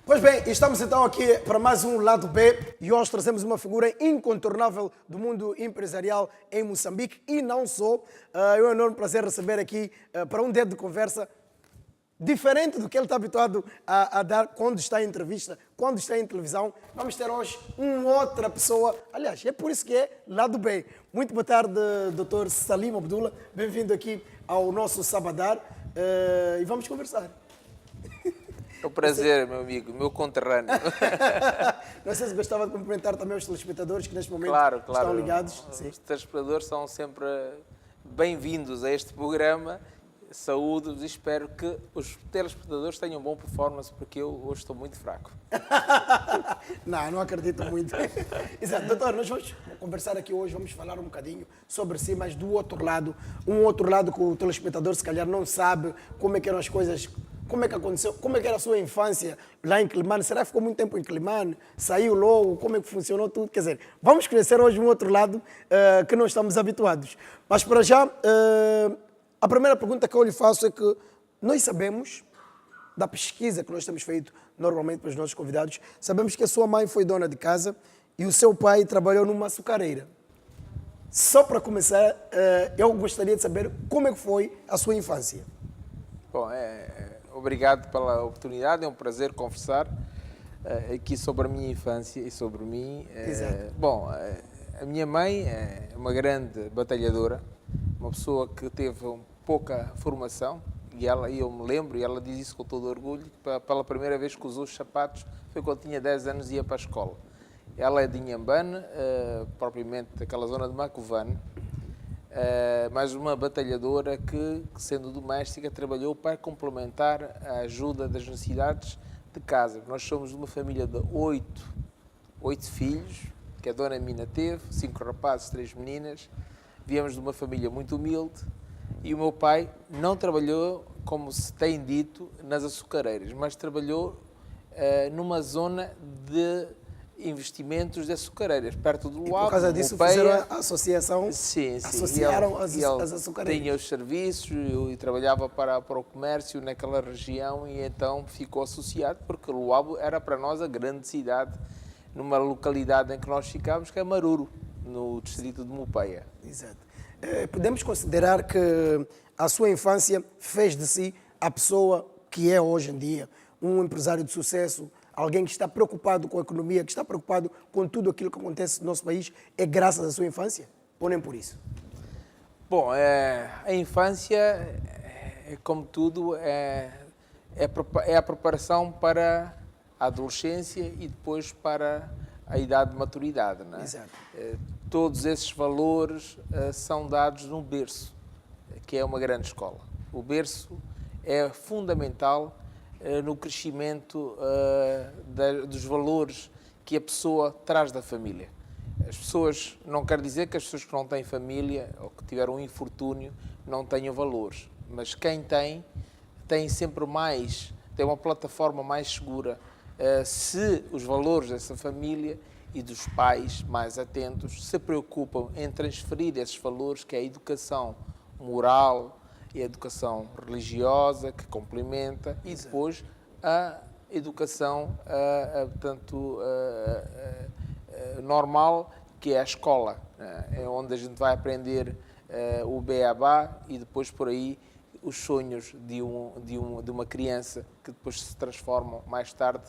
Pois bem, estamos então aqui para mais um Lado B e hoje trazemos uma figura incontornável do mundo empresarial em Moçambique e não só. É um enorme prazer receber aqui para um dedo de conversa diferente do que ele está habituado a dar quando está em entrevista, quando está em televisão. Vamos ter hoje uma outra pessoa. Aliás, é por isso que é Lado B. Muito boa tarde, Dr. Salim Abdullah. Bem-vindo aqui ao nosso Sabadar e vamos conversar. É um prazer, meu amigo, meu conterrâneo. Não sei se gostava de cumprimentar também os telespectadores que neste momento Claro. estão ligados. Os telespectadores são sempre bem-vindos a este programa. Saúde-os e espero que os telespectadores tenham bom performance, porque eu hoje estou muito fraco. Não acredito muito. Exato. Doutor, nós vamos conversar aqui hoje, vamos falar um bocadinho sobre si, mas do outro lado, um outro lado que o telespectador se calhar não sabe como é que eram as coisas. Como é que aconteceu? Como é que era a sua infância lá em Quelimane? Será que ficou muito tempo em Quelimane? Saiu logo? Como é que funcionou tudo? Quer dizer, vamos conhecer hoje um outro lado que não estamos habituados. Mas para já, a primeira pergunta que eu lhe faço é que nós sabemos, da pesquisa que nós temos feito normalmente para os nossos convidados, sabemos que a sua mãe foi dona de casa e o seu pai trabalhou numa açucareira. Só para começar, eu gostaria de saber como é que foi a sua infância. Bom, obrigado pela oportunidade, é um prazer conversar aqui sobre a minha infância e sobre mim. Exato. Bom, a minha mãe é uma grande batalhadora, uma pessoa que teve pouca formação, e eu me lembro, e ela diz isso com todo orgulho, que pela primeira vez que usou os sapatos foi quando tinha 10 anos e ia para a escola. Ela é de Inhambane, propriamente daquela zona de Macovane, mas uma batalhadora que, sendo doméstica, trabalhou para complementar a ajuda das necessidades de casa. Nós somos de uma família de 8 filhos, que a dona Mina teve, 5 rapazes, 3 meninas. Viemos de uma família muito humilde e o meu pai não trabalhou, como se tem dito, nas açucareiras, mas trabalhou numa zona de investimentos de açucareiras, perto do Luau. Por causa disso fizeram a associação, sim. associaram as açucareiras. Tinha os serviços e trabalhava para o comércio naquela região e então ficou associado, porque Luau era para nós a grande cidade, numa localidade em que nós ficámos, que é Maruro, no distrito de Mopeia. Exato. Podemos considerar que a sua infância fez de si a pessoa que é hoje em dia, um empresário de sucesso, alguém que está preocupado com a economia, que está preocupado com tudo aquilo que acontece no nosso país, é graças à sua infância? Ou nem por isso? Bom, a infância, como tudo, é a preparação para a adolescência e depois para a idade de maturidade, não é? Exato. Todos esses valores são dados no berço, que é uma grande escola. O berço é fundamental no crescimento dos valores que a pessoa traz da família. As pessoas, não quer dizer que as pessoas que não têm família ou que tiveram um infortúnio não tenham valores, mas quem tem sempre mais, tem uma plataforma mais segura. Se os valores dessa família e dos pais mais atentos se preocupam em transferir esses valores, que é a educação moral e a educação religiosa, que complementa, e depois a educação normal, que é a escola, é onde a gente vai aprender o beabá e depois por aí os sonhos de uma criança que depois se transformam mais tarde,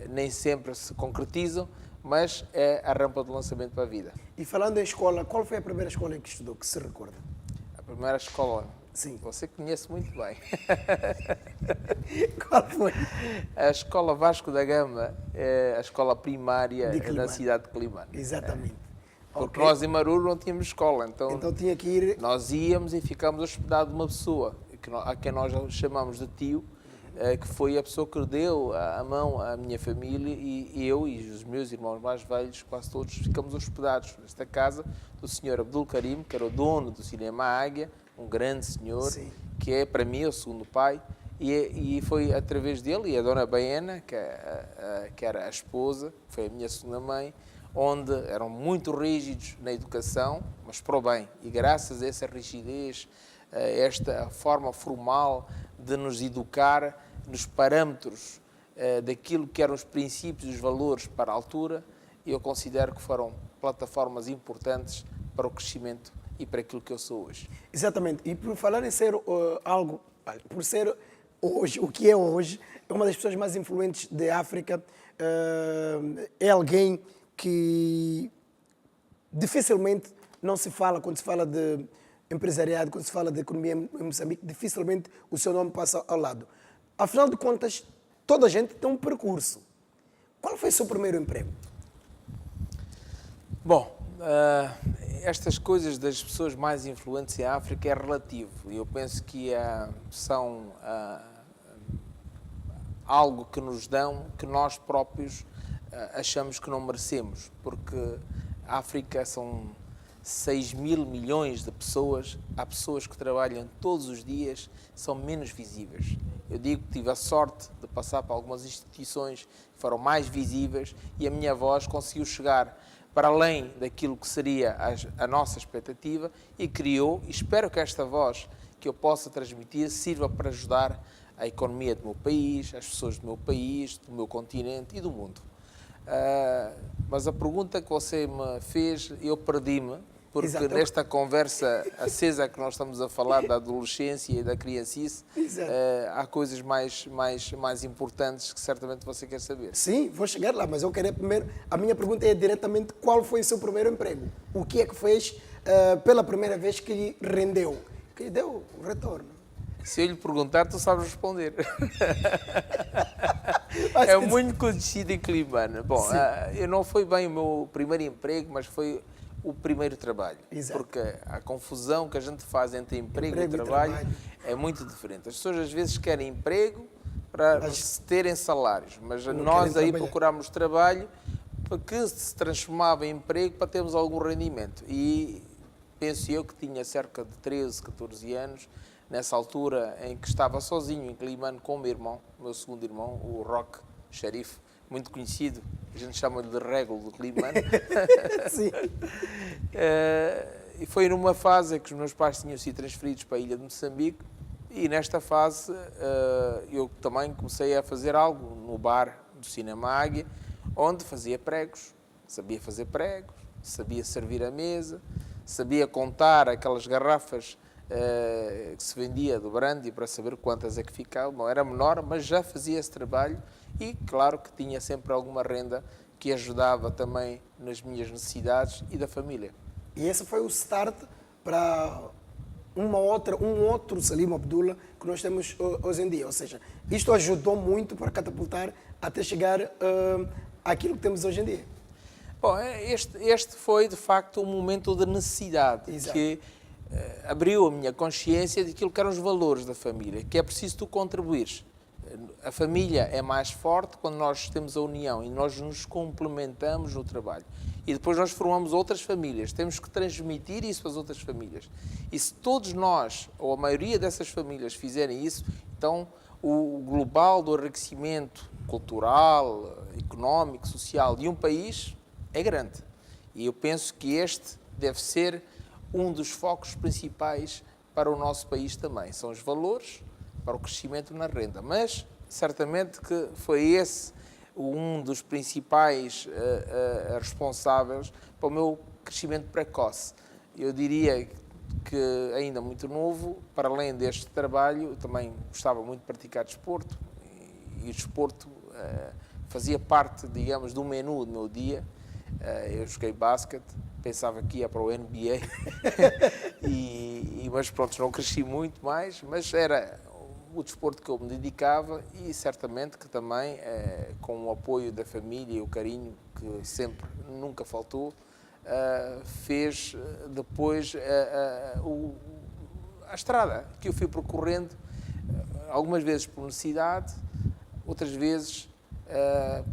nem sempre se concretizam, mas é a rampa de lançamento para a vida. E falando em escola, qual foi a primeira escola em que estudou, que se recorda? A primeira escola, sim, você conhece muito bem. Qual foi? A Escola Vasco da Gama é a escola primária na cidade de Quelimane. Exatamente. Porque nós em Maruro não tínhamos escola, então tinha que ir. Nós íamos e ficámos hospedados de uma pessoa, a quem nós chamamos de tio, que foi a pessoa que deu a mão à minha família e eu e os meus irmãos mais velhos, quase todos, ficamos hospedados nesta casa do senhor Abdul Karim, que era o dono do Cinema Águia, um grande senhor, sim, que é para mim o segundo pai, e foi através dele e a dona Baena, que era a esposa, foi a minha segunda mãe, onde eram muito rígidos na educação, mas para o bem, e graças a essa rigidez, esta forma formal de nos educar nos parâmetros daquilo que eram os princípios e os valores para a altura, eu considero que foram plataformas importantes para o crescimento e para aquilo que eu sou hoje. Exatamente. E por falar em ser algo, por ser hoje, o que é hoje, é uma das pessoas mais influentes da África, é alguém que dificilmente não se fala, quando se fala de empresariado, quando se fala de economia em Moçambique, dificilmente o seu nome passa ao lado. Afinal de contas, toda a gente tem um percurso. Qual foi o seu primeiro emprego? Bom, estas coisas das pessoas mais influentes em África é relativo. Eu penso que são algo que nos dão, que nós próprios achamos que não merecemos, porque a África são 6 mil milhões de pessoas, há pessoas que trabalham todos os dias, são menos visíveis. Eu digo que tive a sorte de passar por algumas instituições que foram mais visíveis e a minha voz conseguiu chegar para além daquilo que seria a nossa expectativa e criou, e espero que esta voz que eu possa transmitir sirva para ajudar a economia do meu país, as pessoas do meu país, do meu continente e do mundo. Mas a pergunta que você me fez, eu perdi-me, porque Exato. nesta conversa acesa que nós estamos a falar da adolescência e da criancice, há coisas mais importantes que certamente você quer saber. Sim, vou chegar lá, mas eu queria primeiro... A minha pergunta é diretamente qual foi o seu primeiro emprego? O que é que fez pela primeira vez que lhe rendeu? Que lhe deu o retorno? Se eu lhe perguntar, tu sabes responder. É muito conhecido em Climane. Bom, eu não foi bem o meu primeiro emprego, mas foi o primeiro trabalho. Exato. Porque a confusão que a gente faz entre emprego e trabalho é muito diferente. As pessoas às vezes querem emprego para terem salários, mas nós aí procuramos trabalho que se transformava em emprego para termos algum rendimento. E penso eu que tinha cerca de 13, 14 anos, nessa altura em que estava sozinho em Climane com o meu irmão, o meu segundo irmão, o Roque Xerife, muito conhecido, a gente chama-lhe de Régulo de Climane. Sim. E foi numa fase em que os meus pais tinham sido transferidos para a ilha de Moçambique e nesta fase eu também comecei a fazer algo no bar do Cinema Águia, onde fazia pregos, sabia fazer pregos, sabia servir a mesa, sabia contar aquelas garrafas que se vendia do brandy para saber quantas é que ficavam. Não era menor, mas já fazia esse trabalho e, claro, que tinha sempre alguma renda que ajudava também nas minhas necessidades e da família. E esse foi o start para um outro Salim Abdullah que nós temos hoje em dia. Ou seja, isto ajudou muito para catapultar até chegar àquilo que temos hoje em dia. Bom, este foi, de facto, um momento de necessidade. Exato. Que abriu a minha consciência daquilo que eram os valores da família, que é preciso tu contribuires. A família é mais forte quando nós temos a união e nós nos complementamos no trabalho. E depois nós formamos outras famílias. Temos que transmitir isso para as outras famílias. E se todos nós, ou a maioria dessas famílias, fizerem isso, então o global do enriquecimento cultural, económico, social de um país é grande. E eu penso que este deve ser um dos focos principais para o nosso país também. São os valores para o crescimento na renda. Mas, certamente que foi esse um dos principais responsáveis para o meu crescimento precoce. Eu diria que, ainda muito novo, para além deste trabalho, eu também gostava muito de praticar desporto. E o desporto fazia parte, digamos, do menu do meu dia. Eu joguei basquete, pensava que ia para o NBA, mas pronto, não cresci muito mais, mas era o desporto que eu me dedicava e certamente que também, com o apoio da família e o carinho que sempre, nunca faltou, fez depois a estrada que eu fui percorrendo, algumas vezes por necessidade, outras vezes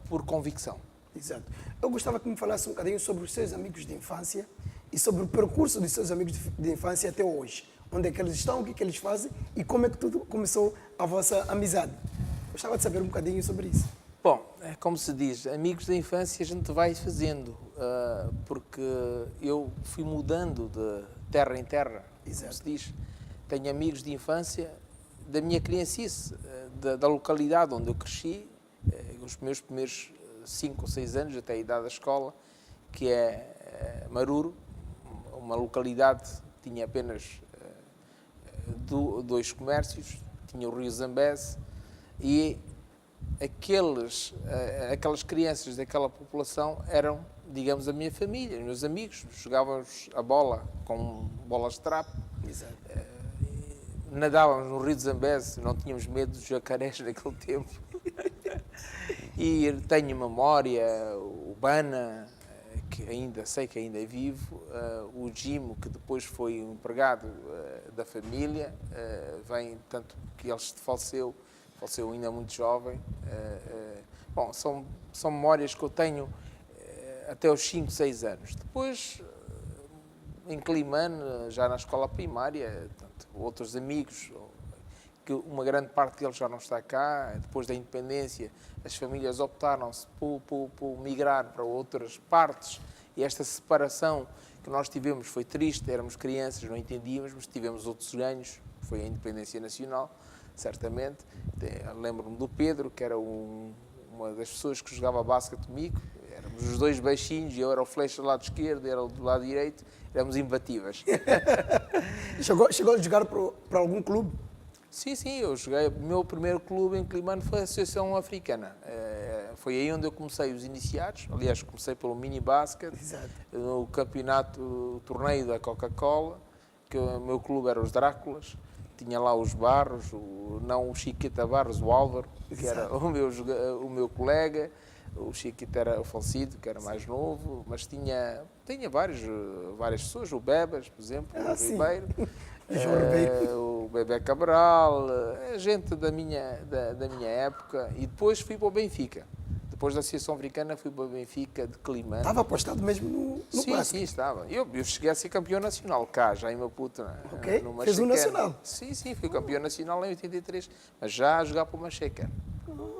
por convicção. Exato. Eu gostava que me falasse um bocadinho sobre os seus amigos de infância e sobre o percurso dos seus amigos de infância até hoje. Onde é que eles estão, o que é que eles fazem e como é que tudo começou a vossa amizade. Gostava de saber um bocadinho sobre isso. Bom, como se diz, amigos da infância a gente vai fazendo, porque eu fui mudando de terra em terra, como se diz. Tenho amigos de infância da minha criancice, da localidade onde eu cresci, os meus primeiros 5 ou 6 anos, até a idade da escola, que é Maruro, uma localidade que tinha apenas 2 comércios, tinha o Rio Zambeze, e aquelas crianças daquela população eram, digamos, a minha família, os meus amigos. Jogávamos a bola com bolas de trapo. Exato. Nadávamos no Rio de Zambeze, não tínhamos medo dos jacarés naquele tempo. E tenho memória, o Bana, que ainda sei que ainda é vivo, o Jimo, que depois foi um empregado da família, vem tanto que ele faleceu ainda muito jovem. Bom, são memórias que eu tenho até os 5, 6 anos. Depois, em Climane, já na escola primária, outros amigos, que uma grande parte deles já não está cá. Depois da independência, as famílias optaram-se por migrar para outras partes, e esta separação que nós tivemos foi triste. Éramos crianças, não entendíamos, mas tivemos outros ganhos. Foi a independência nacional, certamente. Lembro-me do Pedro, que era uma das pessoas que jogava basquete comigo. Éramos os 2 baixinhos, e eu era o flecha do lado esquerdo, era do lado direito, éramos imbatíveis. Chegou a jogar para algum clube? Sim, eu joguei. O meu primeiro clube em Climane foi a Associação Africana. Foi aí onde eu comecei os iniciados. Aliás, comecei pelo mini-basket, no campeonato, o torneio da Coca-Cola, que o meu clube era os Dráculas. Tinha lá os Barros, não o Chiquita Barros, o Álvaro, que era o meu colega. O Chiquita era o falecido, que era mais novo, mas tinha várias pessoas, o Bebas, por exemplo, o Ribeiro, o Bebé Cabral, a gente da minha época. E depois fui para o Benfica. Depois da Associação Africana fui para o Benfica de Climane. Estava apostado mesmo no basquete? Sim, estava. Eu cheguei a ser campeão nacional cá, já em Maputo. Ok, fez um nacional? Sim, fui campeão nacional em 83, mas já a jogar para uma checa.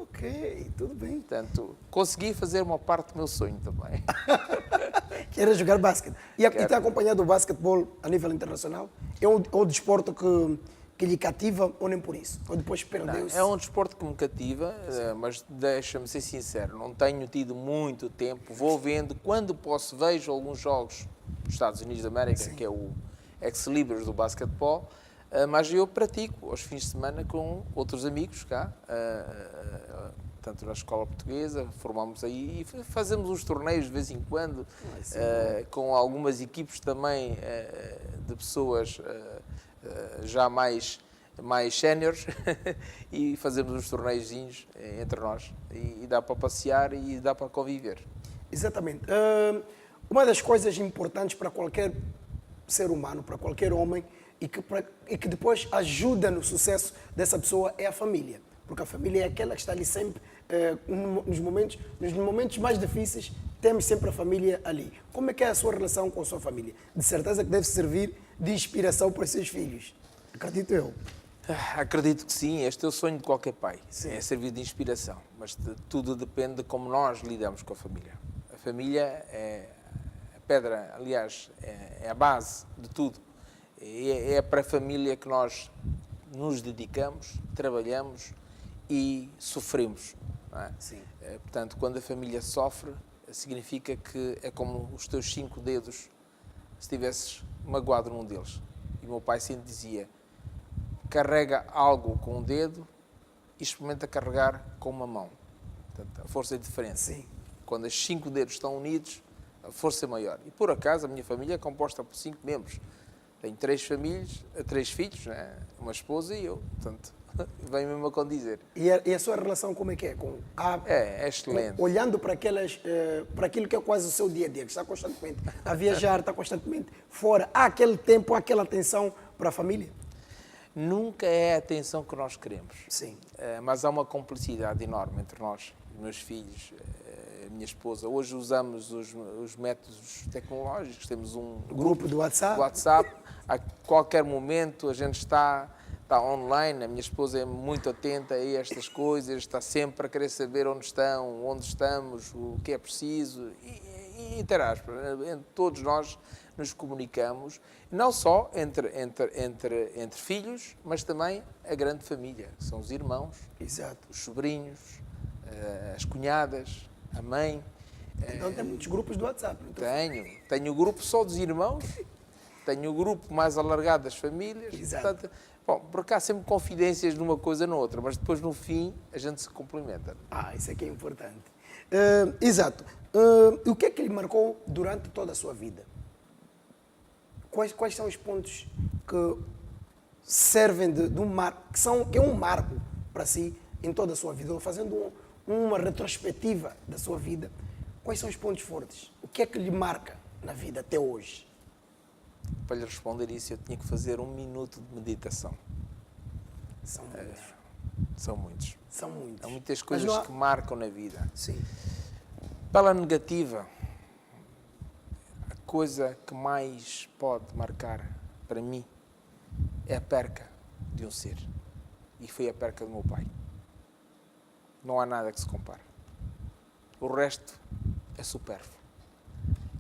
Ok, tudo bem. Portanto, consegui fazer uma parte do meu sonho também. Que era jogar basquete. E tem acompanhado o basquetebol a nível internacional? É um desporto que lhe cativa, ou nem por isso? Ou depois perdeu-se? É um desporto que me cativa, mas deixa-me ser sincero, não tenho tido muito tempo. Vou vendo, quando posso, vejo alguns jogos dos Estados Unidos da América, que é o ex-libris do basquetebol, mas eu pratico aos fins de semana com outros amigos cá, tanto na escola portuguesa, formamos aí e fazemos uns torneios de vez em quando, com algumas equipes também de pessoas já mais séniores, e fazemos uns torneiozinhos entre nós, e dá para passear e dá para conviver. Exatamente. Uma das coisas importantes para qualquer ser humano, para qualquer homem, e que depois ajuda no sucesso dessa pessoa, é a família. Porque a família é aquela que está ali sempre, nos momentos mais difíceis, temos sempre a família ali. Como é que é a sua relação com a sua família? De certeza que deve servir de inspiração para os seus filhos. Acredito eu. Acredito que sim, este é o sonho de qualquer pai, é servir de inspiração. Mas tudo depende de como nós lidamos com a família. A família é a pedra, aliás, é a base de tudo. É para a família que nós nos dedicamos, trabalhamos e sofremos. Não é? Sim. Portanto, quando a família sofre, significa que é como os teus 5 dedos, se tivesses magoado num deles. E o meu pai sempre dizia: carrega algo com um dedo e experimenta carregar com uma mão. Portanto, a força é diferente. Sim. Quando os 5 dedos estão unidos, a força é maior. E por acaso a minha família é composta por 5 membros. Tenho 3 filhos, né? Uma esposa e eu. Portanto, vem mesmo a condizer. E a sua relação como é que é? É excelente. Olhando para aquilo que é quase o seu dia a dia, que está constantemente a viajar, está constantemente fora. Há aquele tempo, há aquela atenção para a família? Nunca é a atenção que nós queremos. Sim. Mas há uma cumplicidade enorme entre nós, os meus filhos, a minha esposa. Hoje usamos os métodos tecnológicos, temos um grupo do WhatsApp. A qualquer momento a gente está online. A minha esposa é muito atenta a estas coisas, está sempre a querer saber onde estão, onde estamos, o que é preciso, e interage. Todos nós nos comunicamos, não só entre filhos, mas também a grande família. São os irmãos, Exato. os sobrinhos, as cunhadas, a mãe. Então tem muitos grupos do WhatsApp. Então, Tenho o grupo só dos irmãos, tenho o grupo mais alargado das famílias. Exato. Portanto, bom, por cá há sempre confidências numa coisa na outra, mas depois no fim a gente se complementa. isso é que é importante. Exato. O que é que lhe marcou durante toda a sua vida? Quais são os pontos que servem de um marco, que é um marco para si em toda a sua vida? Fazendo uma retrospectiva da sua vida, quais são os pontos fortes? O que é que lhe marca na vida até hoje? Para lhe responder isso, eu tinha que fazer 1 minuto de meditação. São muitos. São muitos. São muitos. Há muitas coisas que marcam na vida. Sim. Pela negativa, a coisa que mais pode marcar para mim é a perca de um ser. E foi a perca do meu pai. Não há nada que se compare. O resto é supérfluo.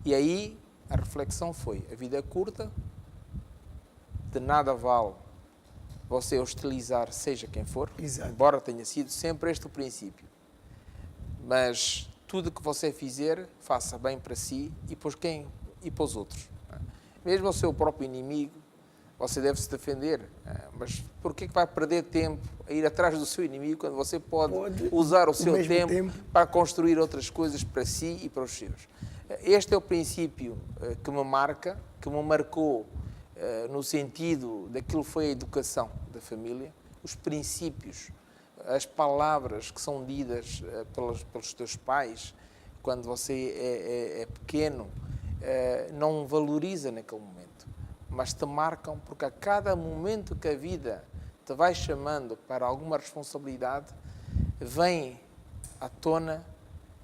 E aí a reflexão foi: a vida é curta, de nada vale você hostilizar seja quem for, Exato. embora tenha sido sempre este o princípio. Mas tudo que você fizer, faça bem para si e para os outros. Mesmo ao seu próprio inimigo, você deve se defender. Mas por que vai perder tempo a ir atrás do seu inimigo quando você pode usar o seu tempo para construir outras coisas para si e para os seus? Este é o princípio que me marca, que me marcou no sentido daquilo que foi a educação da família, os princípios, as palavras que são ditas pelos teus pais quando você é pequeno, não valoriza naquele momento, mas te marcam, porque a cada momento que a vida te vai chamando para alguma responsabilidade, vem à tona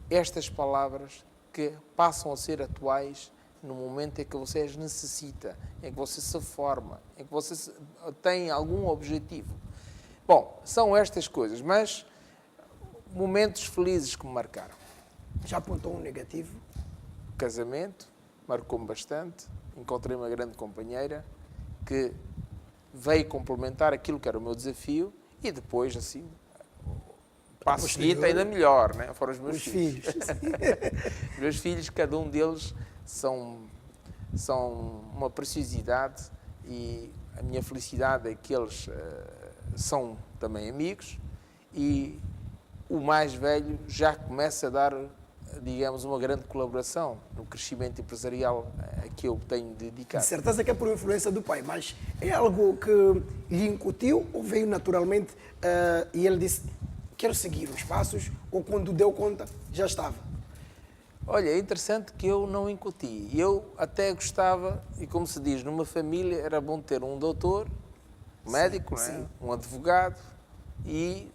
estas palavras que passam a ser atuais no momento em que você as necessita, em que você se forma, em que você tem algum objetivo. Bom, são estas coisas, mas momentos felizes que me marcaram. Já apontou um negativo? O casamento marcou-me bastante. Encontrei uma grande companheira que veio complementar aquilo que era o meu desafio e depois, assim, passo seguinte ainda melhor, né? Foram os meus filhos. Os meus filhos, cada um deles são uma preciosidade e a minha felicidade é que eles são também amigos e o mais velho já começa a dar, digamos, uma grande colaboração no crescimento empresarial a que eu tenho dedicado. De certeza que é por influência do pai, mas é algo que lhe incutiu ou veio naturalmente e ele disse: quero seguir os passos, ou quando deu conta, já estava? Olha, é interessante que eu não incuti. Eu até gostava, e como se diz, numa família era bom ter um doutor, um médico, sim, não é? Um advogado e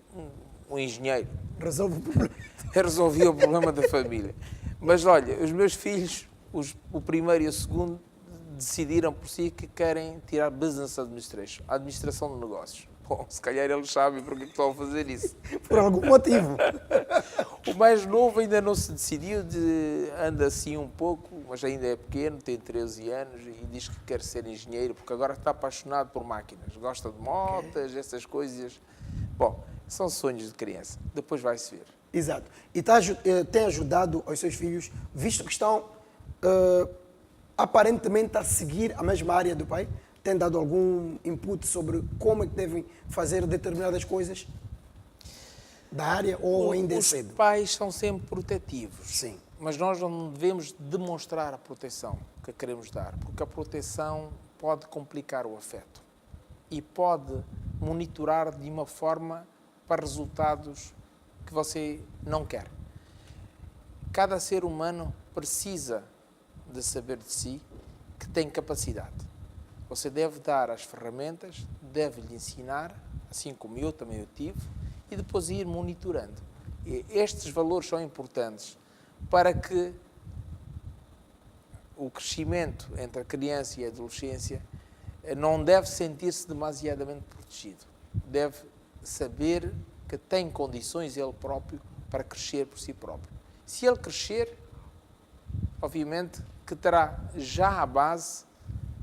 um engenheiro. Resolve o problema. Resolvia o problema da família. Mas olha, os meus filhos, o primeiro e o segundo, decidiram por si que querem tirar Business Administration, administração de negócios. Bom, se calhar eles sabem porque estão a fazer isso. Por algum motivo. O mais novo ainda não se decidiu, anda assim um pouco, mas ainda é pequeno, tem 13 anos e diz que quer ser engenheiro, porque agora está apaixonado por máquinas, gosta de motas, essas coisas. Bom, são sonhos de criança, depois vai-se ver. Exato. E tem ajudado aos seus filhos, visto que estão aparentemente a seguir a mesma área do pai? Tem dado algum input sobre como é que devem fazer determinadas coisas da área ou ainda é cedo? Os pais são sempre protetivos. Sim. Mas nós não devemos demonstrar a proteção que queremos dar, porque a proteção pode complicar o afeto e pode monitorar de uma forma para resultados que você não quer. Cada ser humano precisa de saber de si que tem capacidade. Você deve dar as ferramentas, deve-lhe ensinar, assim como eu também o tive, e depois ir monitorando. E estes valores são importantes para que o crescimento entre a criança e a adolescência não deve sentir-se demasiadamente protegido. Deve saber que tem condições ele próprio para crescer por si próprio. Se ele crescer, obviamente que terá já a base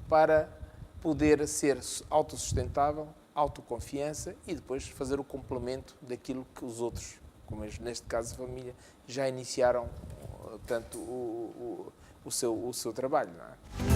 para poder ser autossustentável, autoconfiança e depois fazer o complemento daquilo que os outros mas neste caso a família, já iniciaram, portanto, o seu trabalho, não é?